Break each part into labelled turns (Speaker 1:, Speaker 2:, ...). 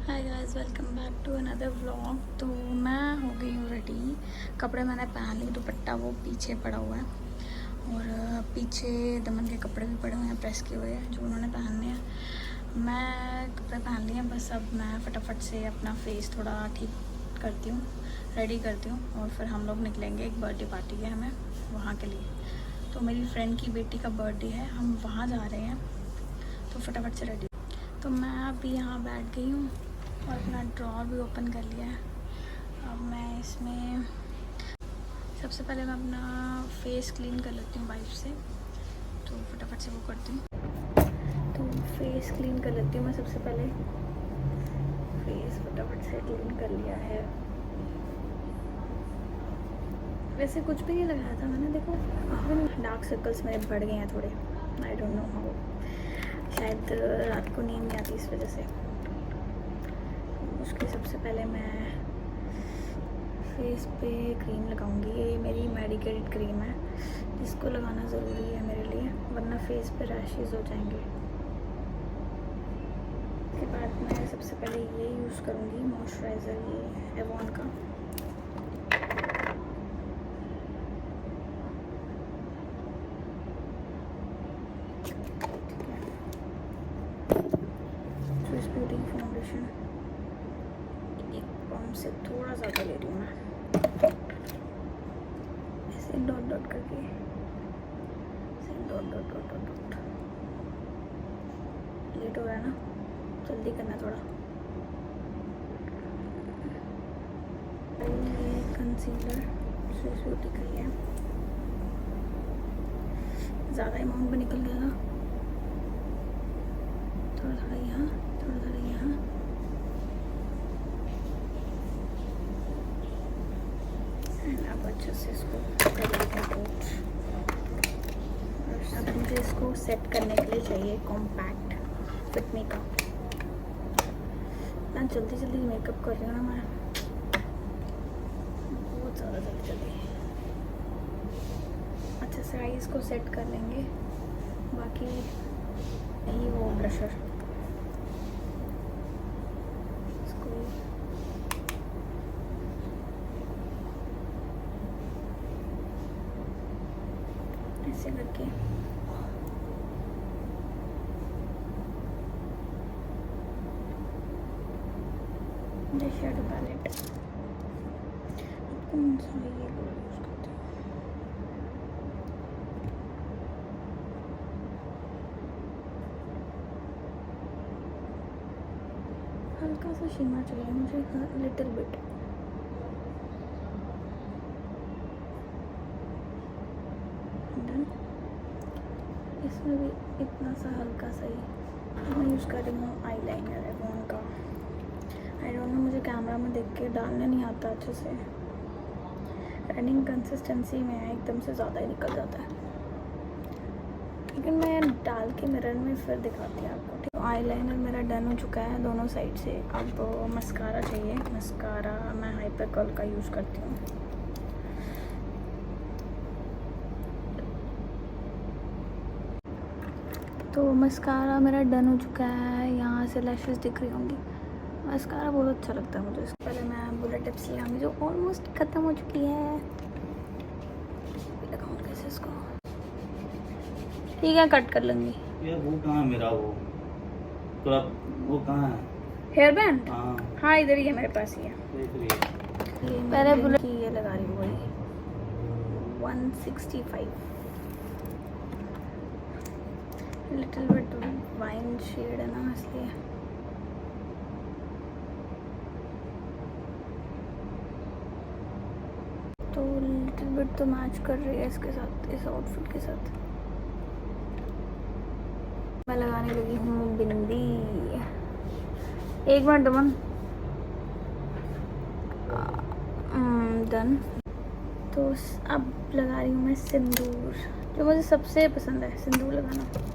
Speaker 1: Hi guys, welcome back to another vlog. तो मैं हो गई हूँ रेडी। कपड़े मैंने पहन लिए, दुपट्टा वो पीछे पड़ा हुआ है और पीछे दमन के कपड़े भी पड़े हुए हैं, प्रेस किए हुए हैं, जो उन्होंने पहनने हैं। मैं कपड़े पहन लिए हैं, बस अब मैं फटाफट से अपना फेस थोड़ा ठीक करती हूँ, रेडी करती हूँ और फिर हम लोग निकलेंगे। एक बर्थडे पार्टी है हमें वहाँ के लिए। तो मेरी फ्रेंड की बेटी का बर्थडे है, हम वहाँ जा रहे हैं, तो फटाफट से रेडी। तो मैं अभी यहाँ बैठ गई हूँ और अपना ड्रॉर भी ओपन कर लिया है। अब मैं इसमें सबसे पहले मैं अपना फेस क्लीन कर लेती हूँ वाइप से, तो फटाफट से वो करती हूँ। तो फेस क्लीन कर लेती हूँ मैं सबसे पहले। फेस फटाफट से क्लीन कर लिया है। वैसे कुछ भी नहीं लगाया था मैंने, देखो डार्क सर्कल्स मेरे बढ़ गए हैं थोड़े, आई डोंट नो हाउ। शायद रात को नींद नहीं आती इस वजह से। उसके सबसे पहले मैं फेस पे क्रीम लगाऊंगी। ये मेरी मेडिकेटेड क्रीम है, इसको लगाना ज़रूरी है मेरे लिए, वरना फेस पे रैशेज़ हो जाएंगे। उसके बाद मैं सबसे पहले ये यूज़ करूँगी मॉइस्चराइज़र, ये एवॉन का। स्विस ब्यूटी फाउंडेशन से थोड़ा ज़्यादा ले रही हूँ मैं, ऐसे डॉट डॉट करके, ऐसे dot dot dot dot dot. Late हो रहा है ना, जल्दी करना थोड़ा। ये कंसीलर स्विस ब्यूटी का ही है, ज़्यादा अमाउंट में निकल गया था। थोड़ा थोड़ा यहाँ, थोड़ा थोड़ा यहाँ। अब अच्छे से इसको कर लेते हैं कोट। और अब मुझे इसको सेट करने के लिए चाहिए कॉम्पैक्ट फिट मेकअप। मैं जल्दी जल्दी मेकअप कर रही हूँ ना, मैं बहुत ज़्यादा जल्दी। अच्छा से आईज को सेट कर लेंगे, बाकी यही वो ब्रशर। ऐसे करके ये शेडो पैलेट, कौन सा ये यूज़ करते हैं। हल्का सा शिमर चाहिए मुझे, लिटिल बिट। इसमें भी इतना सा हल्का सा ही। मैं यूज़ कर रही हूँ आईलाइनर एवॉन का। आई डोंट नो, मुझे कैमरा में देख के डालने नहीं आता अच्छे से। रनिंग कंसिस्टेंसी में है, एकदम से ज़्यादा ही निकल जाता है, लेकिन मैं डाल के मिरर में फिर दिखाती हूँ आपको। ठीक, आईलाइनर मेरा डन हो चुका है दोनों साइड से। अब मस्कारा चाहिए। मस्कारा मैं हाइपर कर्ल का यूज़ करती हूँ। तो मस्कारा मेरा डन हो चुका है, यहाँ से लैशेस दिख रही होंगी। मस्कारा बहुत अच्छा लगता है मुझे। इससे पहले मैं बुलेट टिप्स लगाऊंगी, जो ऑलमोस्ट ख़त्म हो चुकी है। लगाऊँ कैसे इसको? ठीक है, कट कर लूँगी।
Speaker 2: यार वो कहाँ है मेरा, वो थोड़ा वो कहाँ है?
Speaker 1: Hair band?
Speaker 2: हाँ
Speaker 1: हाँ, इधर ही है, मेरे पास ही है। पहले बुलेट की ये लगा रही हूँ, वही 165 लिटिल बिट वाइन शेड है ना, इसलिए। तो लिटिल बिट तो मैच कर रही है इसके साथ, इस आउटफिट के साथ। मैं लगाने लगी हूँ बिंदी। एक मिनट दमन, डन। तो अब लगा रही हूँ मैं सिंदूर, जो मुझे सबसे पसंद है सिंदूर लगाना।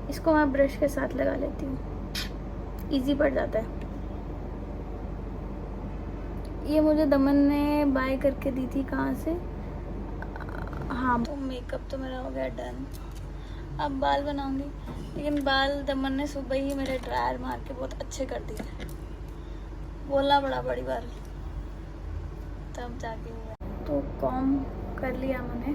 Speaker 1: इसको मैं ब्रश के साथ लगा लेती हूँ, इजी पड़ जाता है। ये मुझे दमन ने बाय करके दी थी, कहाँ से? हाँ। तो मेकअप तो मेरा हो गया डन। अब बाल बनाऊंगी, लेकिन बाल दमन ने सुबह ही मेरे ड्रायर मार के बहुत अच्छे कर दिए। बोलना पड़ा बड़ी बार तब जाके हुआ। तो कॉम कर लिया मैंने,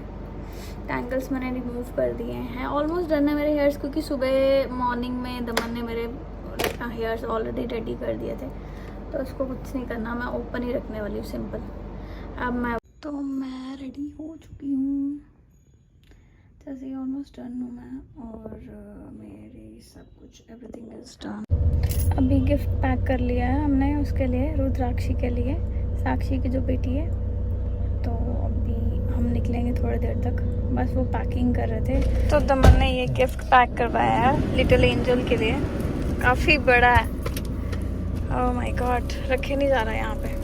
Speaker 1: टैंगल्स मैंने रिमूव कर दिए हैं। ऑलमोस्ट डन है मेरे हेयर्स, क्योंकि सुबह मॉर्निंग में दमन ने मेरे हेयर्स ऑलरेडी रेडी कर दिए थे, तो उसको कुछ नहीं करना, मैं ओपन ही रखने वाली हूँ सिंपल। अब मैं रेडी हो चुकी हूँ, जैसे ही ऑलमोस्ट डन हूँ मैं, और मेरे सब कुछ एवरीथिंग इज डन। अभी गिफ्ट पैक कर लिया है हमने उसके लिए, रुद्राक्षी के लिए, साक्षी की जो बेटी है। तो अभी हम निकलेंगे थोड़ी देर तक, बस वो पैकिंग कर रहे थे। तो दमन ने ये गिफ्ट पैक करवाया है लिटिल एंजल के लिए, काफ़ी बड़ा है। ओह माय गॉड, रखे नहीं जा रहा है यहाँ पे।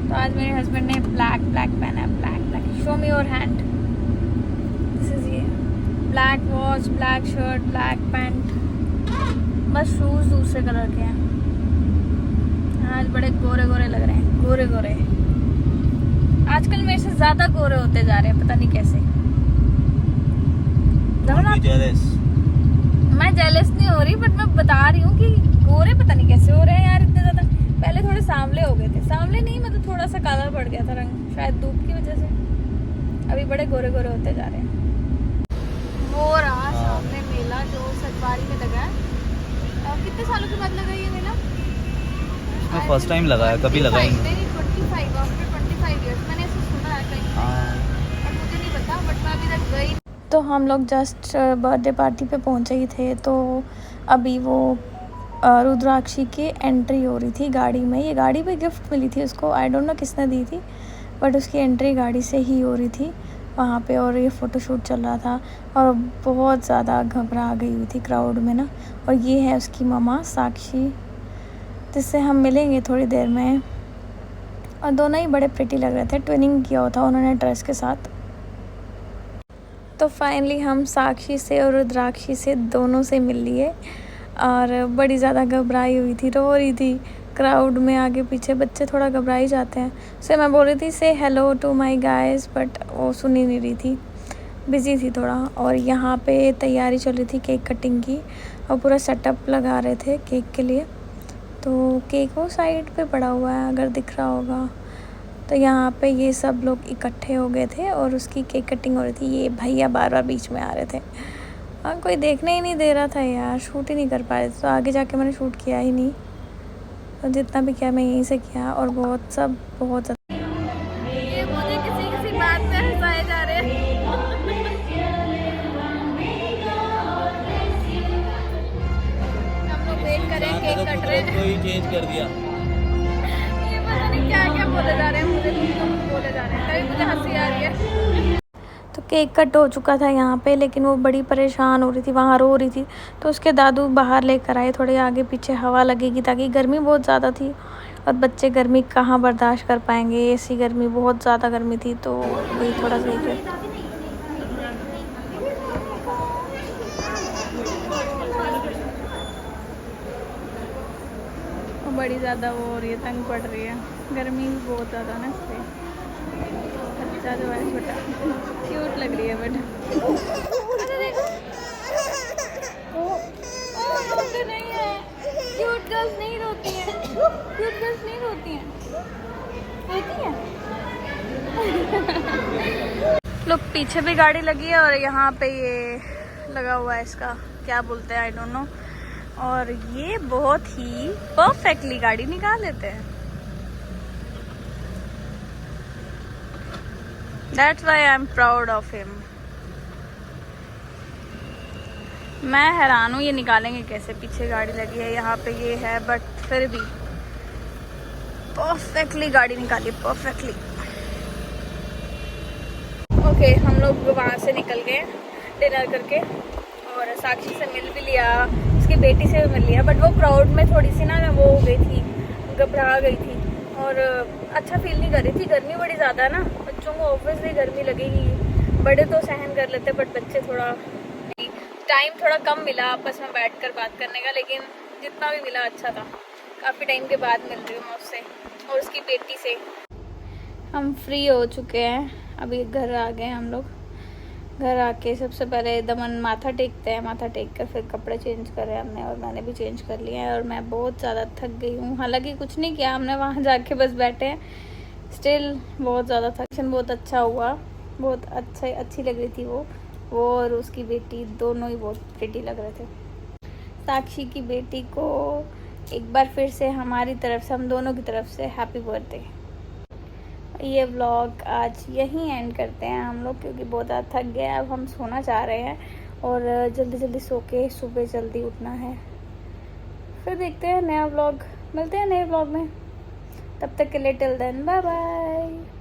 Speaker 1: तो आज मेरे हस्बैंड ने ब्लैक पहना है, black. Show me your hand. This is ये black watch, black shirt, black pants, बस शूज़ दूसरे कलर के हैं। आज बड़े गोरे लग रहे हैं, गोरे। आजकल मेरे से ज़्यादा गोरे होते जा रहे हैं, पता नहीं कैसे। मैं जेलस नहीं हो रही, बट मैं बता रही हूँ कि गोरे पता नहीं कैसे हो रहे हैं यार इतने ज़्यादा। पहले थोड़े सांवले हो गए थे, सांवले नहीं मतलब थोड़ा सा काला पड़ गया था रंग, शायद धूप की वजह से। अभी बड़े गोरे होते जा रहे हैं। वो रहा सामने मेला जो सतवारी में लगा है। कितने सालों के बाद लगा ये मेला?
Speaker 2: फर्स्ट टाइम लगा है, कभी लगा ही नहीं।
Speaker 1: 25 आफ्टर 25 इयर्स, मैंने ऐसे सुना है कहीं, और मुझे नहीं पता, बट मैं अभी तक गई। तो हम लोग जस्ट बर्थडे पार्टी पे पहुंचे ही थे, तो अभी वो रुद्राक्षी की एंट्री हो रही थी गाड़ी में। ये गाड़ी पे गिफ्ट मिली थी उसको, आई डोंट नो किसने दी थी, बट उसकी एंट्री गाड़ी से ही हो रही थी वहाँ पे, और ये फ़ोटोशूट चल रहा था, और बहुत ज़्यादा घबरा गई हुई थी क्राउड में ना। और ये है उसकी ममा साक्षी, जिससे हम मिलेंगे थोड़ी देर में। और दोनों ही बड़े प्रिटी लग रहे थे, ट्विनिंग किया हुआ था उन्होंने ड्रेस के साथ। तो फाइनली हम साक्षी से और रुद्राक्षी से दोनों से मिल लिए, और बड़ी ज़्यादा घबराई हुई थी, रो रही थी। क्राउड में आगे पीछे बच्चे थोड़ा घबरा ही जाते हैं। सो मैं बोल रही थी से hello to my guys, but वो सुन ही नहीं रही थी, बिज़ी थी थोड़ा। और यहाँ पे तैयारी चल रही थी केक कटिंग की, और पूरा सेटअप लगा रहे थे केक के लिए। तो केक वो साइड पे पड़ा हुआ है, अगर दिख रहा होगा। तो यहाँ पे ये सब लोग इकट्ठे हो गए थे और उसकी केक कटिंग हो रही थी। ये भैया बार बीच में आ रहे थे, हाँ कोई देखने ही नहीं दे रहा था यार, शूट ही नहीं कर पा रहे थे। तो आगे जाके मैंने शूट किया ही नहीं, तो जितना भी किया मैं यहीं से किया। और बहुत ज़्यादा ये मुझे किसी बात पे हंसाए जा रहे हैं। हम लोग वेट करें, केक कट रहे हैं।
Speaker 2: कोई चेंज कर दिया,
Speaker 1: ये पता नहीं क्या बोले जा रहे हैं, मुझे बोले जा रहे हैं, तभी मुझे हंसी आ रही है। तो केक कट हो चुका था यहाँ पे, लेकिन वो बड़ी परेशान हो रही थी, वहाँ रो रही थी। तो उसके दादू बाहर लेकर आए, थोड़े आगे पीछे हवा लगेगी, ताकि गर्मी बहुत ज़्यादा थी और बच्चे गर्मी कहाँ बर्दाश्त कर पाएंगे, ऐसी गर्मी, बहुत ज़्यादा गर्मी थी। तो वही थोड़ा सही थे। बड़ी ज़्यादा वो हो रही है, तंग पड़ रही है, गर्मी भी बहुत ज़्यादा ना, इससे बच्चा जो है छोटा क्यूट लग रही है, बट रोते नहीं है। क्यूट गर्ल्स नहीं रोती हैं, क्यूट गर्ल्स नहीं रोती हैं, रोती हैं। लोग पीछे भी गाड़ी लगी है, और यहाँ पे ये लगा हुआ है, इसका क्या बोलते हैं आई डोंट नो। और ये बहुत ही परफेक्टली गाड़ी निकाल लेते हैं। That's why I'm proud of him. मैं हैरान हूँ ये निकालेंगे कैसे, पीछे गाड़ी लगी है, यहाँ पे ये है, बट फिर भी परफेक्टली गाड़ी निकाली, परफेक्टली। ओके, हम लोग वहाँ से निकल गए डिनर करके, और साक्षी से मिल भी लिया, उसकी बेटी से भी मिल लिया, बट वो क्राउड में थोड़ी सी ना वो हो गई थी, घबरा गई थी, और अच्छा फील नहीं कर रही थी। गर्मी बड़ी ज़्यादा है ना, बच्चों को ऑब्वियसली गर्मी लगेगी, बड़े तो सहन कर लेते, बट बच्चे थोड़ा, टाइम थोड़ा कम मिला आपस में बैठकर बात करने का, लेकिन जितना भी मिला अच्छा था। काफ़ी टाइम के बाद मिल रही हूँ मैं उससे और उसकी बेटी से। हम फ्री हो चुके हैं, अभी घर आ गए हम लोग, घर आके सबसे पहले दमन माथा टेकते हैं, माथा टेक कर फिर कपड़े चेंज करे हमने, और मैंने भी चेंज कर लिया है। और मैं बहुत ज़्यादा थक गई हूँ, हालांकि कुछ नहीं किया हमने, वहाँ जाके बस बैठे हैं, स्टिल बहुत ज़्यादा थकन। बहुत अच्छा हुआ, बहुत अच्छी लग रही थी वो और उसकी बेटी दोनों ही बहुत प्रिटी लग रहे थे। साक्षी की बेटी को एक बार फिर से हमारी तरफ से, हम दोनों की तरफ से हैप्पी बर्थडे। ये व्लॉग आज यहीं एंड करते हैं हम लोग, क्योंकि बहुत ज़्यादा थक गए। अब हम सोना चाह रहे हैं और जल्दी जल्दी सो के सुबह जल्दी उठना है। फिर देखते हैं नया व्लॉग, मिलते हैं नए व्लॉग में। तब तक के लिए टिल देन बाय बाय।